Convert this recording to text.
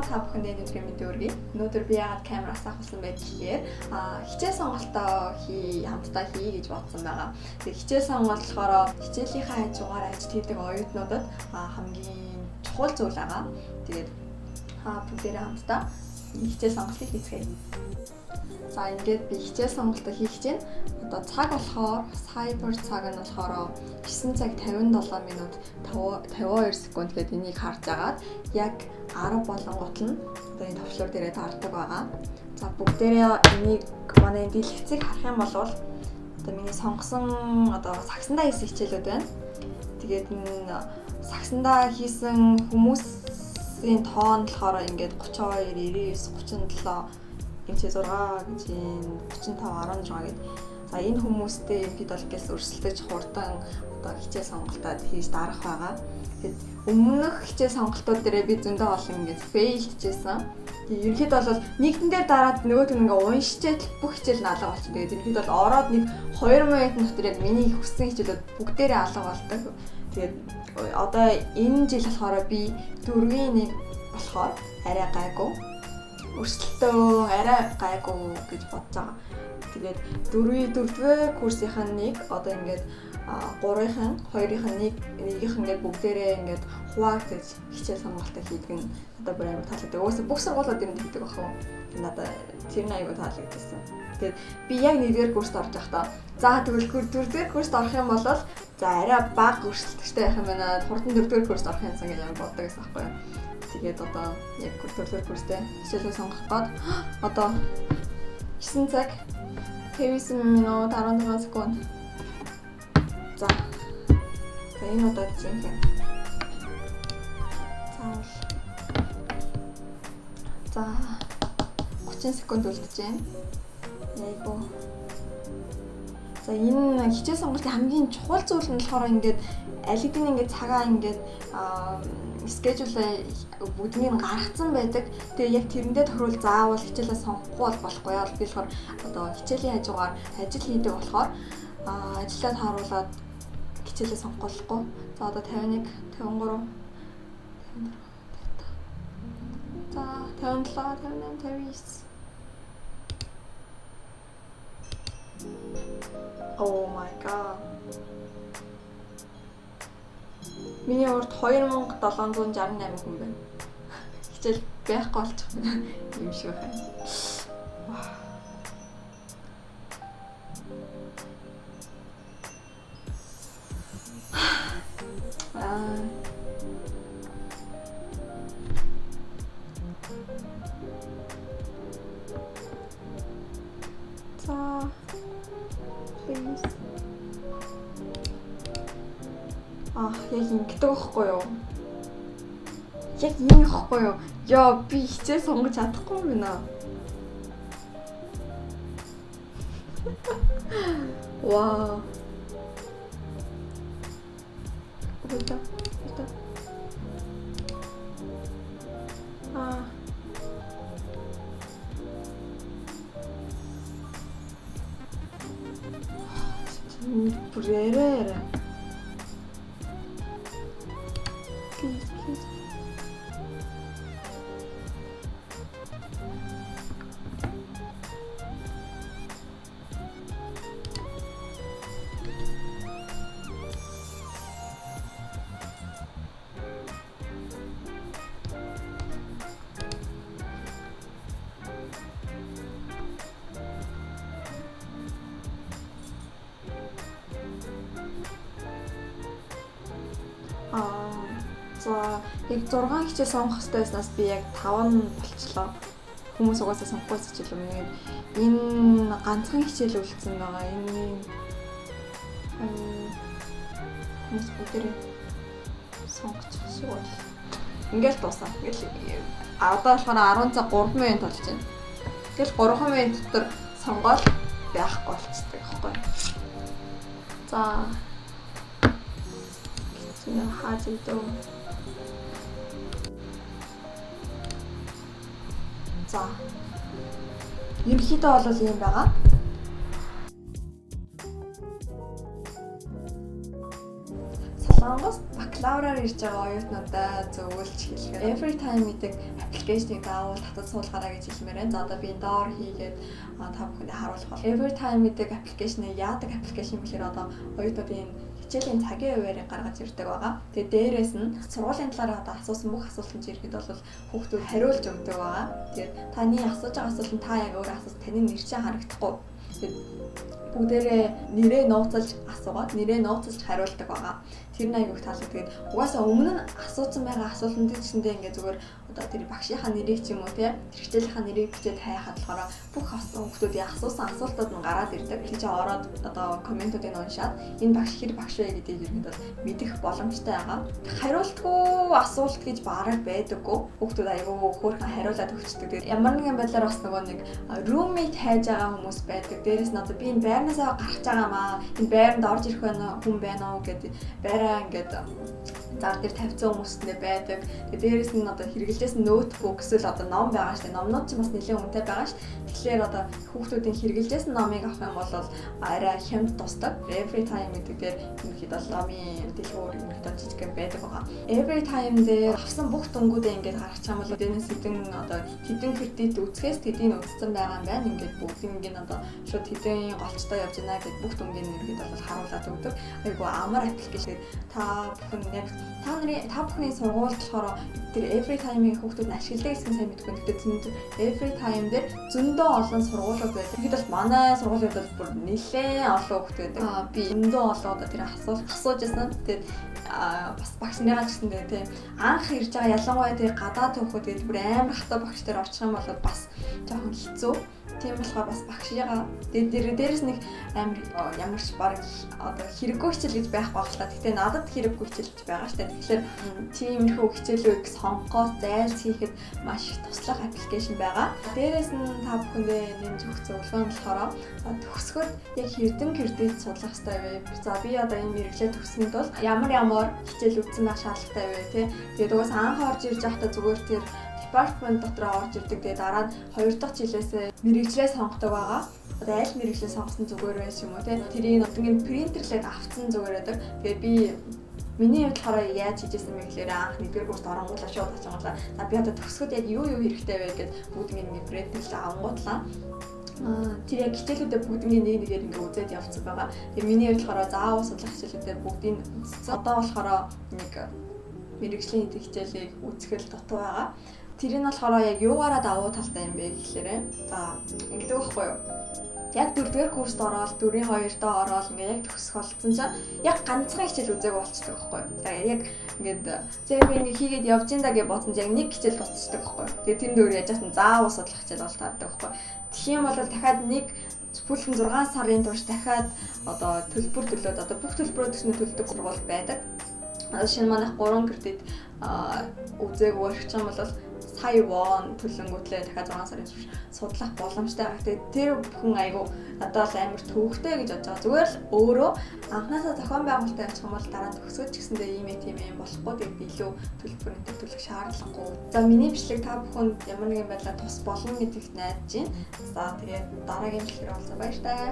та бүхэнд өнөөдрийн мэндийг хүргэе. Өнөөдөр би яагаад камераас авсан бэ гэхээр хичээл сонголтоо хамтдаа хий гэж бодсон байгаа. Тэгэхээр хичээл сонголт болохоор хичээлийнхаа хажуугаар ажил хийдэг оюутнуудад хамгийн чухал зүйл байгаа. Тэгээд бүгдээрээ хамтдаа хичээл сонголтыг хийцгээе. За ингээд би хичээл сонголтоо хийх гэж байна. Одоо цаг болохоор cyber цаг нь болохоор 9 цаг 57 минут 52 секунд гэдэг энийг харж агаад яг 10 болонгот нь одоо энэ товчлуур дээрээ таардаг байгаа. За бүгдээрээ энийг манай дэлгэцийг харах юм бол одоо миний сонгосон одоо сагсандаа хийсэн хичээлүүд байна. Тэгээд энэ сагсандаа хийсэн хүмүүсийн тоон болохоор ингээд 32, 99, 37 энэ 6 гэж энэ 35, 16 гэдэг. За энэ хүмүүстэй бид бол гэс өрсөлдөж хурдан одоо хичээл сонголтод хийж дарах байгаа. Тэгэхэд өмнөх хичээл сонголтууд дээрээ би зөндөө олон ингэж фейл хийжсэн. Тэгээд ерөнхийдөө бол нэгдэн дээр дараад нөгөөт нь ингээ уншичээд бүх хичээл нь алга болчихсон. Тэгээд ерөнхийдөө бол ороод нэг 2 минутын дотор яг миний хүссэн хичээлүүд бүгдээрээ алга болдог. Тэгээд одоо энэ жил болохоор би 4-1 болохоор арай гайгүй. Өрсөлдөө арай гайгүй гэж бодож байгаа. Тэгээд 4-р курсынхаа нэг одоо ингээд 3-ын 2-ын 1-ийнх ингээд бүгдээрээ ингээд хуваагдаж хичээл сонголтоо хийдэг нь одоо бүр амар таалагддаг. Угаасаа бүх сургуулиуд юм хийдэг бах уу. Надад тэр нь аягүй таалагдсан. Тэгээд би яг 1-р курст орж байхдаа за тэгвэл 4-р курст орох юм бол за арай бага өрсөлдөгчтэй байх юм байна. Хурдан 4-р курст орох юмсан гэж амар боддог гэсэн байхгүй юу. Тэгээд одоо яг 4-р курстэй хичээлээ сонгох гээд одоо 9 цаг 59 минут 16 секунд. За энэ удаад чинь за 30 секунд үлдэж байна. Яйгоо. За энэ хичээл сонголтын хамгийн чухал зүйл нь болохоор ингээд аль хэдийн ингээд цагаа ингээд schedule бүгднийг гаргацсан байдаг. Тэгээ яг тэрэндээ тохируул заавал хичээлээ сонгохгүй болохгүй яа. Би болохоор одоо хичээлийн хажуугаар ажил хийдэг болохоор ажлаа тааруулаад хичээлээ сонгохгүй. За одоо 51, 53, 54. За 57, 58, 59. Oh my god. Миний урд 2768 хүн байна. Хичээл байхгүй болчих юм шиг байна. За please. Яг ингэдэг байхгүй юу? Яг ийм ихгүй юу? Яа би хичээл сонгож чадахгүй юм байна. Вау. Ota. Purere. За яг 6 хичээл сонгох хэрэгтэй байснаас би яг 5 нь болчлоо. Хүмүүс угаасаа сонгохгүй хичээл юм. Энэ ганцхан хичээл үлдсэн байгаа. Энэ хүмүүс бүгдээ сонгочих шиг бол. Ингээл дуусаа. Ингээл одоо болохоор 10 цаг 3 минут болж байна. Тэгэл 3 минут дотор сонгоод байхгүй болчихдаг аахгүй. За энэ хааж идөө. За. Ерөнхийдөө бол ийм байгаа. Солонгост бакалавраар ирж байгаа оюутнуудаа зөвлөж хэлэхэд Everytime гэдэг аппликейшнийг даавал татаж суулгаарай гэж хэлмээр байна. За одоо би доор хийгээд та бүхэнд харуулах бол Everytime гэдэг аппликейшнийг яадаг аппликейшн гэхээр одоо оюутнуудын хичээлийн цагийн хуваарийг гаргаж ирдэг байгаа. Тэгээд дээрээс нь сургуулийн талаар одоо асуусан бүх асуултанд ирэхэд бол хүүхдүүд хариулж өгдөг байгаа. Тэгээд таны асууж байгаа асуултанд та яг өөрөө асуусан таны нэр чинь харагдахгүй. Тэгээд бүгдээрээ нэрээ нууцлж асуугаад нэрээ нууцлж хариулдаг байгаа. Тэр нь аягүй таалагддаг. Тэгээд угаасаа өмнө нь асуусан байгаа асуултанд гэсэндээ ингээд зүгээр одоо тэр багшийнхаа нэрийг ч юм уу тий тэр хичээлийнхаа нэрийг бичээд хайхад болохоор бүх хүүхдүүдийн асуусан асуултууд нь гараад ирдэг. Тэр чинь ороод одоо комментуудыг уншаад энэ багш хэр багш вэ гэдгийг ерөнхийдөө мэдэх боломжтой байгаа. Хариултгүй асуулт гэж бараг байдаггүй. Хүүхдүүд аягүй хөөрхөн хариулаад өгчдөг. Тэгээд ямар нэгэн байдлаар бас нөгөө нэг roommate хайж байгаа хүмүүс байдаг. Дээрээс нь одоо би энэ байрнаасаа гарах гэж байгаамаа. Энэ байранд орж ирэх хүн байна уу гэдэг байраа ингээд зар дээр тавьсан хүмүүстэй байдаг. Тэгээд дээрээс нь одоо хэрэглэжсэн ноутбук эсвэл одоо ном байгаа шүү дээ. Номнууд ч бас нэлээд үнэтэй байгаа шүү. Тэгэхээр одоо хүүхдүүдийн хэрэглэжсэн номыг авах юм бол арай хямд тусдаг. Everytime гэдэг дээр ерөнхийдөө номын дэлгүүр ерөнхийдөө жижиг байдаг байгаа. Everytime дээр авсан бүх дүнгуудээ ингээд гаргачих юм бол эднээс хэдэн кредит үзэхээс тэдийг үзсэн байгаа юм байна. Ингээд бүгдийг одоо шууд хэдэн голчтой явж байна гэдэг бүх дүнгийн ерөнхийдөө харуулад өгдөг. Айгу амар аппликейшн. Та бүхэн яг та бүхний сургууль болохоор тэр Everytime-ийн хүүхдүүд нь ашигладаг гэсэн сайн мэдгүй. Гэхдээ Everytime дээр зөндөө олон сургуулиуд байдаг. Тэгэхэд бол манай сургуулиуд бол бүр нэлээд олон хүүхд байдаг. Би зөндөө олон одоо тэр асууж байсан. Тэгээд бас багш нараа ч гэсэндээ тийм анх ирж байгаа ялангуяа тэр гадаад хүүхдүүд гэдэг бүр амар хата багш нар орчих юм бол бас жоохон хэцүү. Тийм болохоор бас багшигаа дээрээс нэг амар ямарч баг одоо хэрэггүй хичээл гэж байхгүй байна. Гэхдээ надад хэрэггүй хичээл гэж байгаа шүү дээ. Тэгэхээр тиймэрхүү хичээлүүд сонгохоос зайлс хийхэд маш их туслах аппликейшн байгаа. Дээрээс нь та бүхэндээ нэмж өгөх зөвлөгөө нь болохоор төгсгöd яг хэдэн кредит судлах хэрэгтэй вэ? За би одоо энэ мэргэжлээ төгсөнд бол ямар хичээл үзсэн байх шаардлагатай вэ те. Тэгээд угаасаа анх орж ирж байхдаа зүгээр тэр департмент дотроо орж ирдэг. Тэгээд дараа нь 2 дахь жилээс мэргэжлээ сонгодог байгаа. Одоо аль мэргэжлээ сонгосон зүгээр байх юм уу те. Тэрийг одгийн принтерлээд авцсан зүгээр байдаг. Тэгээд би миний хувьд болохоор яаж хийжсэн бэ гэхээр анх нэгдүгээр курст оронгуулаа шууд очингуулаа. За би одоо төгсгöd яг юу хэрэгтэй вэ гэд бүгдийг ингэ принтерлээ авангуудлаа. Тэр яг хичээлүүдээ бүгднийг нэгээр ингээ үзээд явцсан байгаа. Тэгээ миний хувьд болохоор заавал судлах хичээлүүдээр бүгдийг үзсэн. Одоо болохоор нэг мэргэжлийн хичээлийг үзэхэл дутуу байгаа. Тэр нь болохоор яг юугаараа давуу талтай юм бэ гэхээр за ингэдэг байхгүй юу? Яг 4-р курст ороод 4-2 доо ороод ингээ яг төгсөх болсон чинь яг ганцхан хичээл үзээг болчихдог байхгүй юу? За яг ингээд зэвэр ингээ хийгээд явж ин да гэж бодсон чинь яг нэг хичээл дуусчихдаг байхгүй юу? Тэгээ тэр дөр яаж хатан заавал судлах хичээл бол таардаг байхгүй юу? Тэгэх юм бол дахиад нэг бүлгэн 6 сарын турш дахиад одоо төлбөр төлөөд одоо бүх төлбөрөө төснө төлдөг сургууль байдаг. Шинэ манайх 3 кредит үзээг өрчих юм бол сая вон төлөнгөтлөө дахиад 6 сарын турш судлах боломжтой байгаа. Тэгээд тэр бүхэн айгу надад бол амар төвөгтэй гэж бодож байгаа. Зүгээр л өөрөө анхнаасаа зохион байгуулалттай явчих юм бол дараа нь төгсөж гэсэндээ ийм юм болохгүй. Тэгээд илүү төлбөрөнд төлөх шаардлагагүй. За миний бичлэг та бүхэнд ямар нэгэн байдлаар тус болно гэдэгт найдаж байна. За тэгээд дараагийн бичлэгээр уулзаа баяр таа.